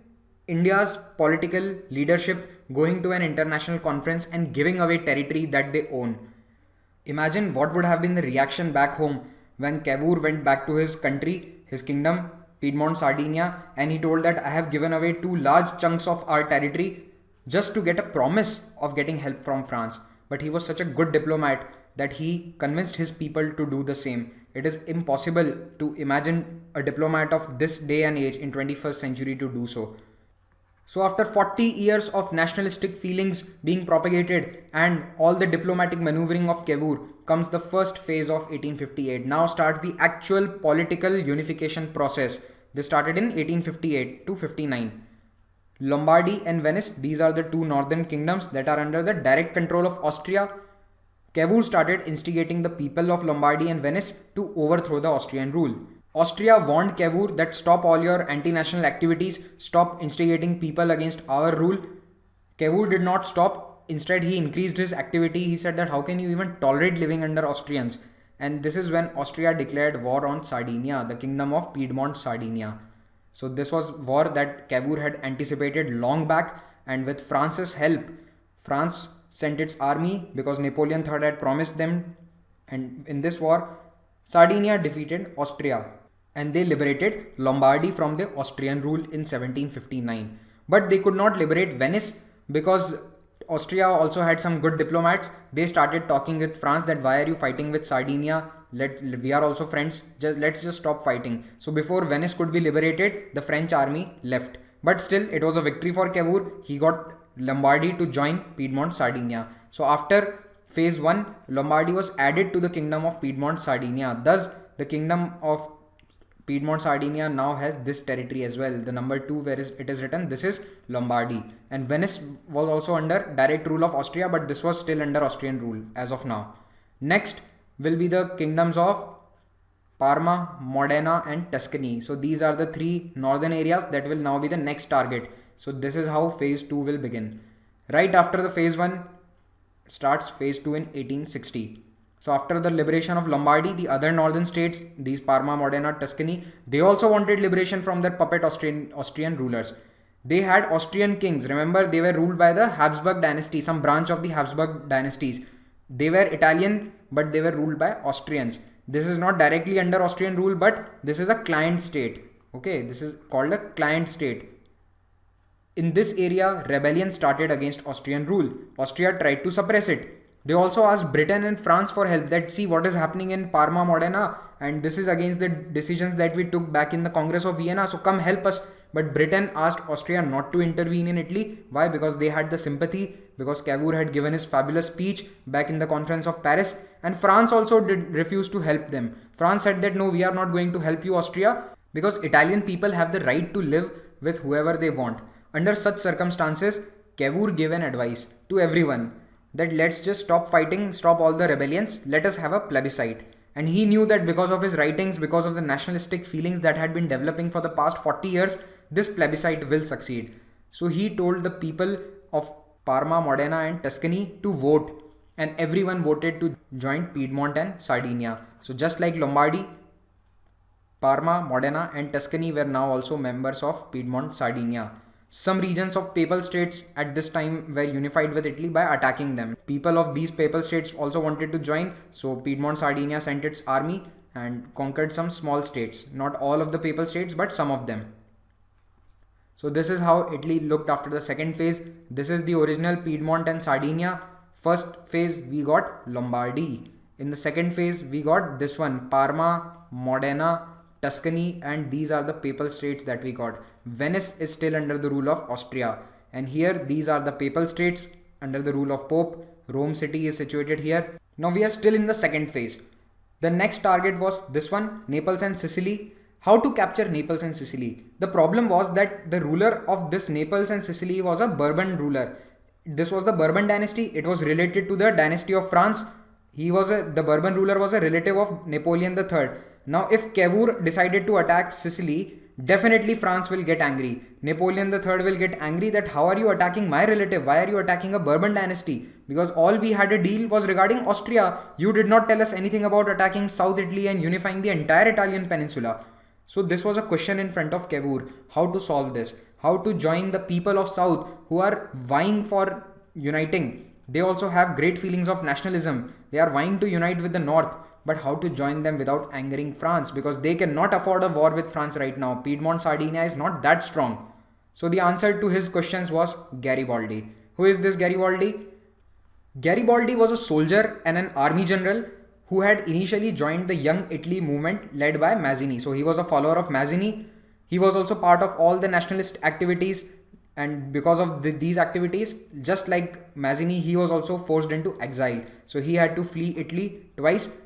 India's political leadership going to an international conference and giving away territory that they own. Imagine what would have been the reaction back home when Cavour went back to his country, his kingdom, Piedmont Sardinia, and he told that I have given away two large chunks of our territory just to get a promise of getting help from France. But he was such a good diplomat that he convinced his people to do the same. It is impossible to imagine a diplomat of this day and age in 21st century to do so. So after 40 years of nationalistic feelings being propagated and all the diplomatic maneuvering of Cavour, comes the first phase of 1858. Now starts the actual political unification process. This started in 1858 to 59. Lombardy and Venice, these are the two northern kingdoms that are under the direct control of Austria. Cavour started instigating the people of Lombardy and Venice to overthrow the Austrian rule. Austria warned Cavour that stop all your anti-national activities, stop instigating people against our rule. Cavour did not stop. Instead, he increased his activity. He said that how can you even tolerate living under Austrians? And this is when Austria declared war on Sardinia, the kingdom of Piedmont Sardinia. So this was war that Cavour had anticipated long back, and with France's help, France sent its army because Napoleon III had promised them, and in this war, Sardinia defeated Austria and they liberated Lombardy from the Austrian rule in 1759. But they could not liberate Venice because Austria also had some good diplomats. They started talking with France that why are you fighting with Sardinia? We are also friends. Let's just stop fighting. So before Venice could be liberated, the French army left. But still, it was a victory for Cavour. He got Lombardy to join Piedmont Sardinia. So after phase 1, Lombardy was added to the kingdom of Piedmont Sardinia. Thus, the kingdom of Piedmont Sardinia now has this territory as well. The number 2 where it is written, this is Lombardy. And Venice was also under direct rule of Austria, but this was still under Austrian rule as of now. Next will be the kingdoms of Parma, Modena and Tuscany. So these are the 3 northern areas that will now be the next target. So this is how phase 2 will begin. Right after the phase 1 starts phase 2 in 1860. So after the liberation of Lombardy, the other northern states, these Parma, Modena, Tuscany, they also wanted liberation from their puppet Austrian rulers. They had Austrian kings. Remember, they were ruled by the Habsburg dynasty, some branch of the Habsburg dynasties. They were Italian, but they were ruled by Austrians. This is not directly under Austrian rule, but this is a client state. Okay, this is called a client state. In this area, rebellion started against Austrian rule. Austria tried to suppress it. They also asked Britain and France for help, that see what is happening in Parma, Modena, and this is against the decisions that we took back in the Congress of Vienna, so come help us. But Britain asked Austria not to intervene in Italy. Why? Because they had the sympathy, because Cavour had given his fabulous speech back in the conference of Paris, and France also refused to help them. France said that no, we are not going to help you, Austria, because Italian people have the right to live with whoever they want. Under such circumstances, Cavour gave an advice to everyone that let's just stop fighting, stop all the rebellions, let us have a plebiscite. And he knew that because of his writings, because of the nationalistic feelings that had been developing for the past 40 years, this plebiscite will succeed. So he told the people of Parma, Modena and Tuscany to vote, and everyone voted to join Piedmont and Sardinia. So just like Lombardy, Parma, Modena and Tuscany were now also members of Piedmont, Sardinia. Some regions of Papal states at this time were unified with Italy by attacking them. People of these Papal states also wanted to join, so Piedmont, Sardinia sent its army and conquered some small states. Not all of the Papal states, but some of them. So this is how Italy looked after the second phase. This is the original Piedmont and Sardinia. First phase we got Lombardy. In the second phase we got this one, Parma, Modena, Tuscany, and these are the Papal states that we got. Venice is still under the rule of Austria, and here these are the Papal states under the rule of Pope. Rome city is situated here. Now we are still in the second phase. The next target was this one, Naples and Sicily. How to capture Naples and Sicily? The problem was that the ruler of this Naples and Sicily was a Bourbon ruler. This was the Bourbon dynasty. It was related to the dynasty of France. The Bourbon ruler was a relative of Napoleon III. Now if Cavour decided to attack Sicily, definitely France will get angry. Napoleon III will get angry that how are you attacking my relative? Why are you attacking a Bourbon dynasty? Because all we had a deal was regarding Austria. You did not tell us anything about attacking South Italy and unifying the entire Italian peninsula. So this was a question in front of Cavour, how to solve this, how to join the people of South who are vying for uniting. They also have great feelings of nationalism. They are vying to unite with the North, but how to join them without angering France, because they cannot afford a war with France right now. Piedmont, Sardinia is not that strong. So the answer to his questions was Garibaldi. Who is this Garibaldi? Garibaldi was a soldier and an army general who had initially joined the Young Italy movement led by Mazzini. So he was a follower of Mazzini. He was also part of all the nationalist activities, and because of these activities, just like Mazzini, he was also forced into exile. So he had to flee Italy twice,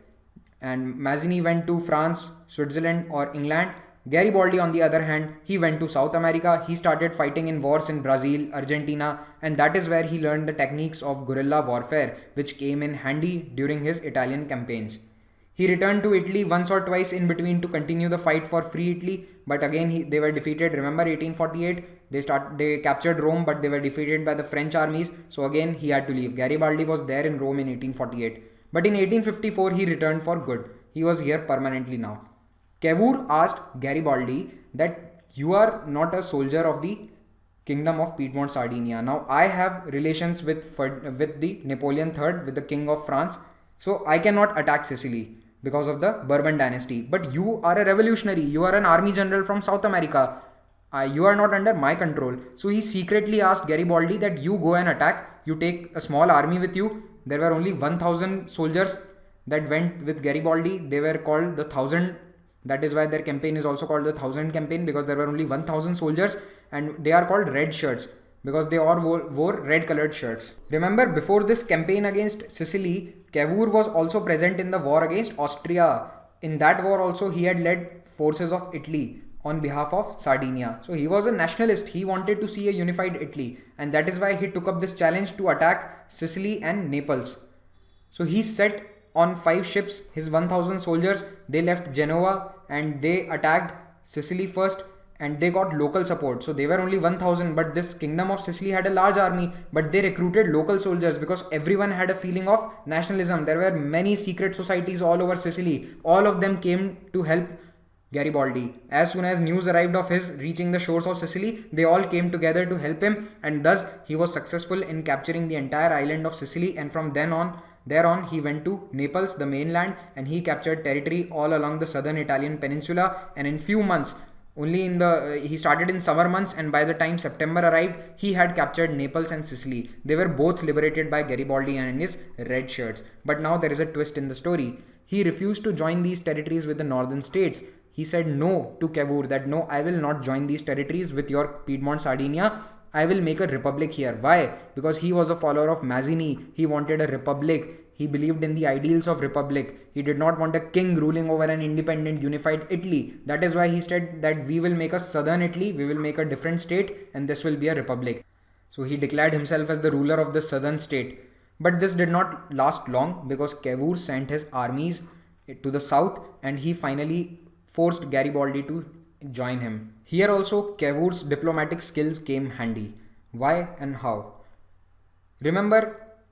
and Mazzini went to France, Switzerland or England. Garibaldi, on the other hand, he went to South America. He started fighting in wars in Brazil, Argentina, and that is where he learned the techniques of guerrilla warfare, which came in handy during his Italian campaigns. He returned to Italy once or twice in between to continue the fight for free Italy, but again they were defeated. Remember 1848, they captured Rome, but they were defeated by the French armies, so again he had to leave. Garibaldi was there in Rome in 1848, but in 1854 he returned for good. He was here permanently now. Cavour asked Garibaldi that you are not a soldier of the Kingdom of Piedmont Sardinia. Now I have relations with the Napoleon III, with the King of France, so I cannot attack Sicily because of the Bourbon dynasty. But you are a revolutionary, you are an army general from South America. You are not under my control. So he secretly asked Garibaldi that you go and attack. You take a small army with you. There were only 1,000 soldiers that went with Garibaldi. They were called the 1,000. That is why their campaign is also called the 1,000 campaign, because there were only 1,000 soldiers, and they are called red shirts because they all wore red colored shirts. Remember, before this campaign against Sicily, Cavour was also present in the war against Austria. In that war also he had led forces of Italy on behalf of Sardinia. So he was a nationalist. He wanted to see a unified Italy, and that is why he took up this challenge to attack Sicily and Naples. So he set on 5 ships his 1,000 soldiers. They left Genoa and they attacked Sicily first, and they got local support. So they were only 1,000, but this Kingdom of Sicily had a large army, but they recruited local soldiers because everyone had a feeling of nationalism. There were many secret societies all over Sicily. All of them came to help Garibaldi. As soon as news arrived of his reaching the shores of Sicily, they all came together to help him, and thus he was successful in capturing the entire island of Sicily. And from thereon he went to Naples, the mainland, and he captured territory all along the southern Italian peninsula. And in few months, he started in summer months, and by the time September arrived, he had captured Naples and Sicily. They were both liberated by Garibaldi and his red shirts. But now there is a twist in the story. He refused to join these territories with the northern states. He said no to Cavour, that no, I will not join these territories with your Piedmont Sardinia. I will make a republic here. Why? Because he was a follower of Mazzini. He wanted a republic. He believed in the ideals of republic. He did not want a king ruling over an independent, unified Italy. That is why he said that we will make a southern Italy, we will make a different state, and this will be a republic. So he declared himself as the ruler of the southern state. But this did not last long, because Cavour sent his armies to the south, and he finally forced Garibaldi to join him. Here also Cavour's diplomatic skills came handy. Why and how? Remember,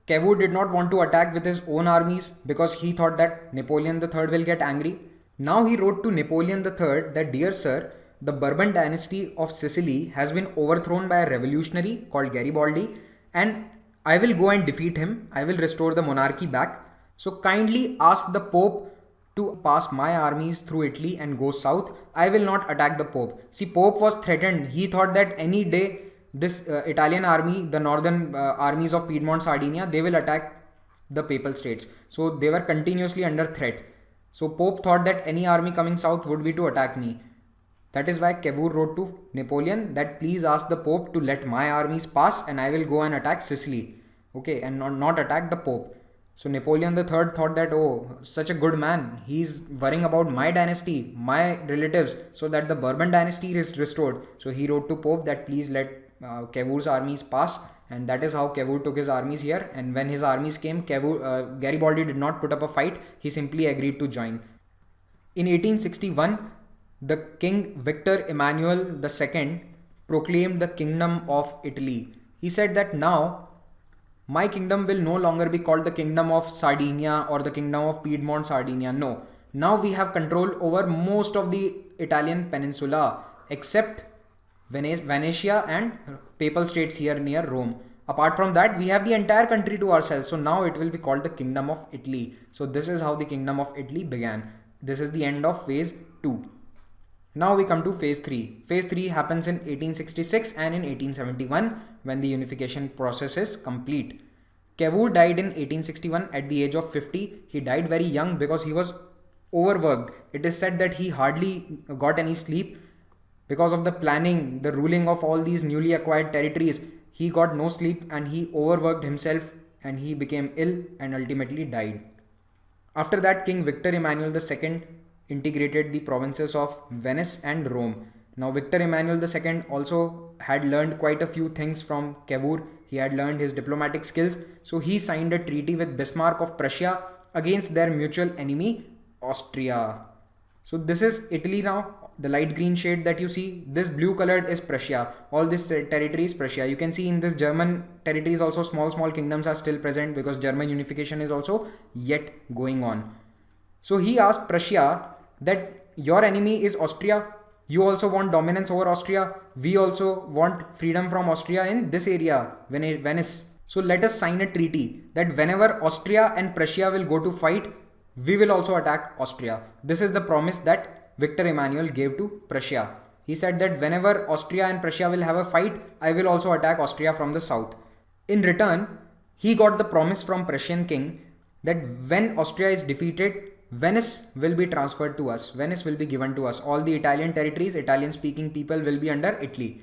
Cavour did not want to attack with his own armies because he thought that Napoleon III will get angry. Now he wrote to Napoleon III that, "Dear sir, the Bourbon dynasty of Sicily has been overthrown by a revolutionary called Garibaldi, and I will go and defeat him. I will restore the monarchy back. So kindly ask the Pope to pass my armies through Italy and go south. I will not attack the Pope." See, Pope was threatened. He thought that any day this Italian army, the northern armies of Piedmont, Sardinia, they will attack the Papal States. So they were continuously under threat. So Pope thought that any army coming south would be to attack me. That is why Cavour wrote to Napoleon that, "Please ask the Pope to let my armies pass and I will go and attack Sicily." Okay, and not attack the Pope. So Napoleon III thought that, oh, such a good man, he's worrying about my dynasty, my relatives, so that the Bourbon dynasty is restored. So he wrote to Pope that please let Cavour's armies pass, and that is how Cavour took his armies here. And when his armies came, Garibaldi did not put up a fight, he simply agreed to join. In 1861, the King Victor Emmanuel II proclaimed the Kingdom of Italy. He said that now my kingdom will no longer be called the Kingdom of Sardinia or the Kingdom of Piedmont, Sardinia. No. Now we have control over most of the Italian peninsula except Venetia and Papal States here near Rome. Apart from that, we have the entire country to ourselves. So now it will be called the Kingdom of Italy. So this is how the Kingdom of Italy began. This is the end of phase 2. Now we come to phase 3. Phase 3 happens in 1866 and in 1871 when the unification process is complete. Cavour died in 1861 at the age of 50. He died very young because he was overworked. It is said that he hardly got any sleep because of the planning, the ruling of all these newly acquired territories. He got no sleep and he overworked himself and he became ill and ultimately died. After that, King Victor Emmanuel II integrated the provinces of Venice and Rome. Now Victor Emmanuel II also had learned quite a few things from Cavour. He had learned his diplomatic skills. So he signed a treaty with Bismarck of Prussia against their mutual enemy, Austria. So this is Italy now. The light green shade that you see, this blue colored is Prussia. All this territory is Prussia. You can see in this German territories also small kingdoms are still present because German unification is also yet going on. So he asked Prussia that your enemy is Austria. You also want dominance over Austria. We also want freedom from Austria in this area, Venice. So let us sign a treaty that whenever Austria and Prussia will go to fight, we will also attack Austria. This is the promise that Victor Emmanuel gave to Prussia. He said that whenever Austria and Prussia will have a fight, I will also attack Austria from the south. In return, he got the promise from Prussian king that when Austria is defeated, Venice will be transferred to us. Venice will be given to us. All the Italian territories, Italian speaking people will be under Italy.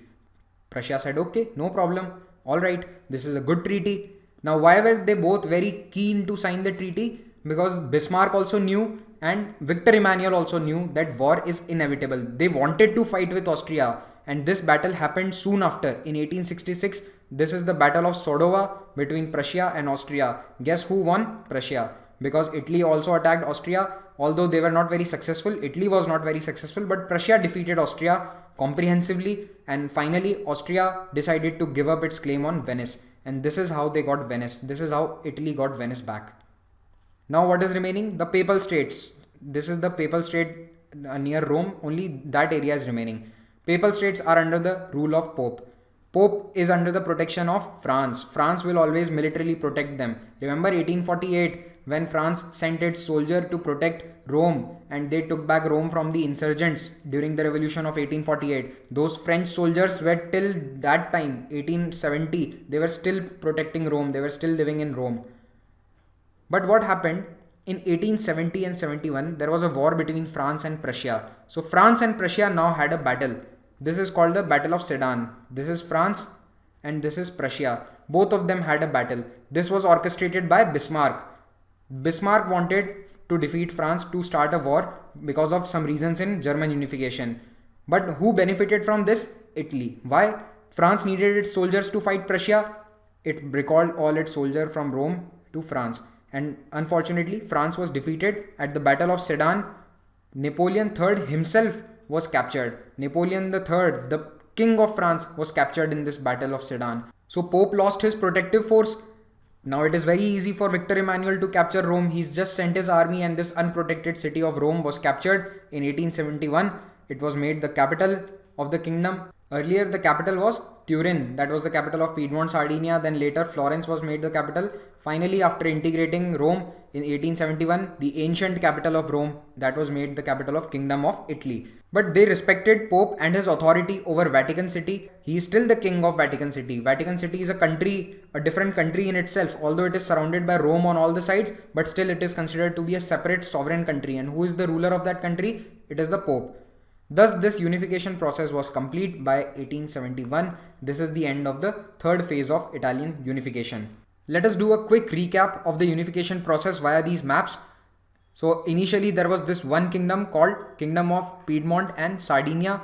Prussia said, okay, no problem. All right, this is a good treaty. Now, why were they both very keen to sign the treaty? Because Bismarck also knew and Victor Emmanuel also knew that war is inevitable. They wanted to fight with Austria, and this battle happened soon after. In 1866, this is the Battle of Sodova between Prussia and Austria. Guess who won? Prussia. Because Italy also attacked Austria. Although they were not very successful, Italy was not very successful, but Prussia defeated Austria comprehensively, and finally Austria decided to give up its claim on Venice. And this is how they got Venice. This is how Italy got Venice back. Now what is remaining? The Papal States. This is the Papal State near Rome. Only that area is remaining. Papal States are under the rule of Pope. Pope is under the protection of France. France will always militarily protect them. Remember 1848 when France sent its soldier to protect Rome and they took back Rome from the insurgents during the revolution of 1848. Those French soldiers were till that time, 1870, they were still protecting Rome. They were still living in Rome. But what happened? In 1870 and 71, there was a war between France and Prussia. So France and Prussia now had a battle. This is called the Battle of Sedan. This is France and this is Prussia. Both of them had a battle. This was orchestrated by Bismarck. Bismarck wanted to defeat France to start a war because of some reasons in German unification. But who benefited from this? Italy. Why? France needed its soldiers to fight Prussia. It recalled all its soldiers from Rome to France. And unfortunately, France was defeated at the Battle of Sedan. Napoleon III himself was captured. Napoleon III, the King of France, was captured in this Battle of Sedan. So Pope lost his protective force. Now it is very easy for Victor Emmanuel to capture Rome. He's just sent his army and this unprotected city of Rome was captured in 1871. It was made the capital of the kingdom. Earlier the capital was Turin, that was the capital of Piedmont, Sardinia. Then later Florence was made the capital. Finally, after integrating Rome in 1871, the ancient capital of Rome, that was made the capital of Kingdom of Italy. But they respected Pope and his authority over Vatican City. He is still the king of Vatican City. Vatican City is a country, a different country in itself, although it is surrounded by Rome on all the sides, but still it is considered to be a separate sovereign country. And who is the ruler of that country? It is the Pope. Thus, this unification process was complete by 1871. This is the end of the third phase of Italian unification. Let us do a quick recap of the unification process via these maps. So initially there was this one kingdom called Kingdom of Piedmont and Sardinia.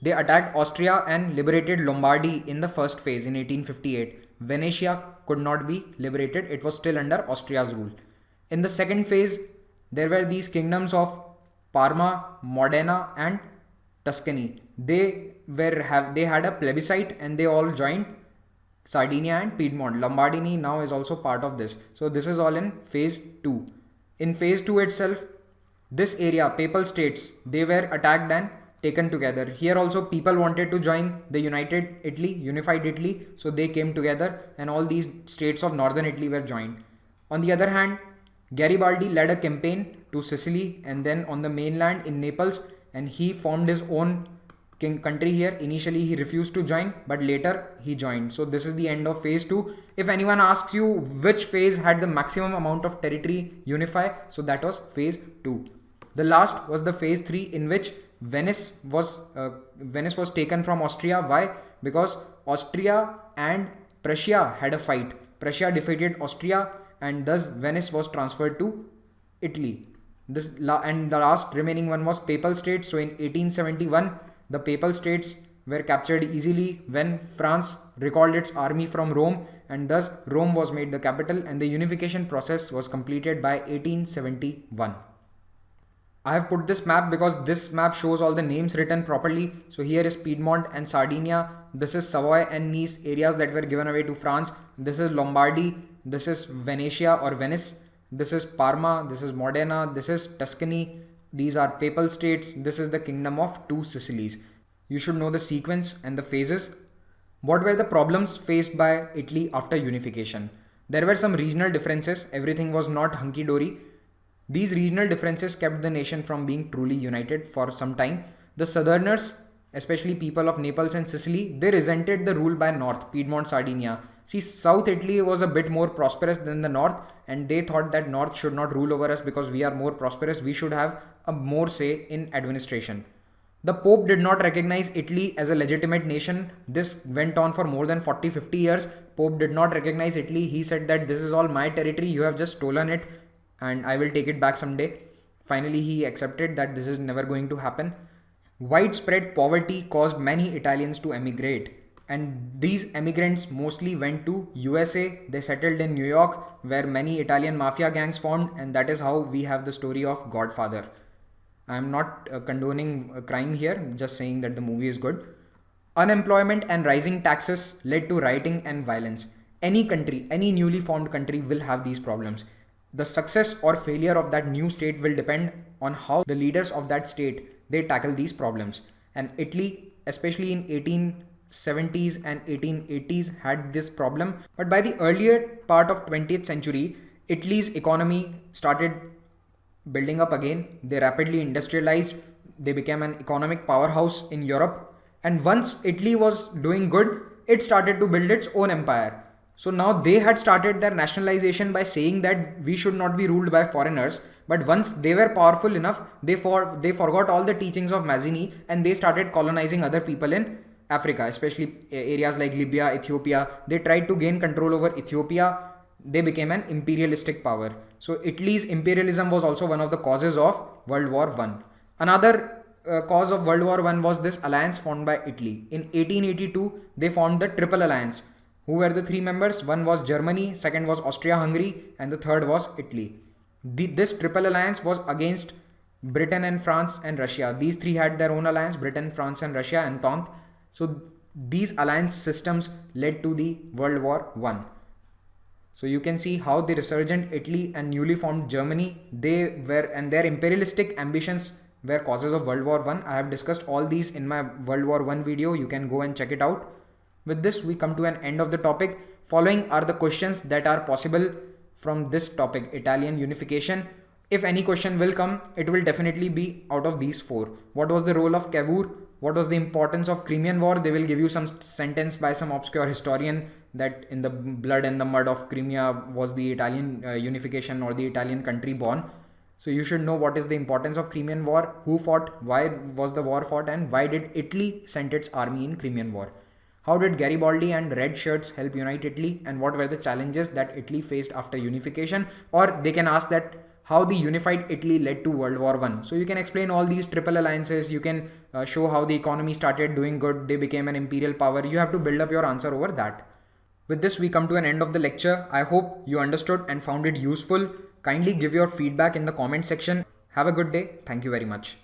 They attacked Austria and liberated Lombardy in the first phase in 1858. Venetia could not be liberated. It was still under Austria's rule. In the second phase, there were these kingdoms of Parma, Modena and Tuscany. They had a plebiscite and they all joined Sardinia and Piedmont. Lombardy now is also part of this. So this is all in phase 2. In phase 2 itself, this area, Papal States, they were attacked and taken together. Here also people wanted to join the unified Italy. So they came together and all these states of northern Italy were joined. On the other hand, Garibaldi led a campaign to Sicily and then on the mainland in Naples, and he formed his own country here. Initially he refused to join, but later he joined. So this is the end of phase 2. If anyone asks you which phase had the maximum amount of territory unify, so that was phase 2. The last was the phase 3 in which Venice was taken from Austria. Why? Because Austria and Prussia had a fight. Prussia defeated Austria and thus Venice was transferred to Italy. And the last remaining one was Papal States. So in 1871, the Papal States were captured easily when France recalled its army from Rome, and thus Rome was made the capital and the unification process was completed by 1871. I have put this map because this map shows all the names written properly. So here is Piedmont and Sardinia. This is Savoy and Nice, areas that were given away to France. This is Lombardy. This is Venetia or Venice. This is Parma. This is Modena. This is Tuscany. These are Papal States. This is the Kingdom of Two Sicilies. You should know the sequence and the phases. What were the problems faced by Italy after unification? There were some regional differences. Everything was not hunky-dory. These regional differences kept the nation from being truly united for some time. The southerners, especially people of Naples and Sicily, they resented the rule by north, Piedmont, Sardinia. See, South Italy was a bit more prosperous than the north, and they thought that north should not rule over us because we are more prosperous. We should have a more say in administration. The Pope did not recognize Italy as a legitimate nation. This went on for more than 40-50 years. Pope did not recognize Italy. He said that this is all my territory. You have just stolen it and I will take it back someday. Finally, he accepted that this is never going to happen. Widespread poverty caused many Italians to emigrate. And these emigrants mostly went to USA. They settled in New York, where many Italian mafia gangs formed, and that is how we have the story of Godfather. I am not condoning crime here, just saying that the movie is good. Unemployment and rising taxes led to rioting and violence. Any country, any newly formed country will have these problems. The success or failure of that new state will depend on how the leaders of that state, they tackle these problems. And Italy, especially in 1870s and 1880s, had this problem. But by the earlier part of 20th century, Italy's economy started building up again. They rapidly industrialized. They became an economic powerhouse in Europe. And once Italy was doing good, it started to build its own empire. So now they had started their nationalization by saying that we should not be ruled by foreigners. But once they were powerful enough, they forgot all the teachings of Mazzini and they started colonizing other people in Africa, especially areas like Libya, Ethiopia. They tried to gain control over Ethiopia. They became an imperialistic power. So Italy's imperialism was also one of the causes of World War I. Another cause of World War I was this alliance formed by Italy. In 1882, they formed the Triple Alliance. Who were the three members? One was Germany, second was Austria-Hungary, and the third was Italy. This Triple Alliance was against Britain and France and Russia. These three had their own alliance, Britain, France and Russia, Entente. So these alliance systems led to the World War I. So you can see how the resurgent Italy and newly formed Germany, and their imperialistic ambitions were causes of World War I. I have discussed all these in my World War I video. You can go and check it out. With this, we come to an end of the topic. Following are the questions that are possible from this topic, Italian unification. If any question will come, it will definitely be out of these four. What was the role of Cavour? What was the importance of Crimean War? They will give you some sentence by some obscure historian that in the blood and the mud of Crimea was the Italian unification or the Italian country born. So you should know what is the importance of Crimean War, who fought, why was the war fought, and why did Italy send its army in Crimean War. How did Garibaldi and red shirts help unite Italy, and what were the challenges that Italy faced after unification? Or they can ask that how the unified Italy led to World War I. So you can explain all these triple alliances. You can show how the economy started doing good. They became an imperial power. You have to build up your answer over that. With this, we come to an end of the lecture. I hope you understood and found it useful. Kindly give your feedback in the comment section. Have a good day. Thank you very much.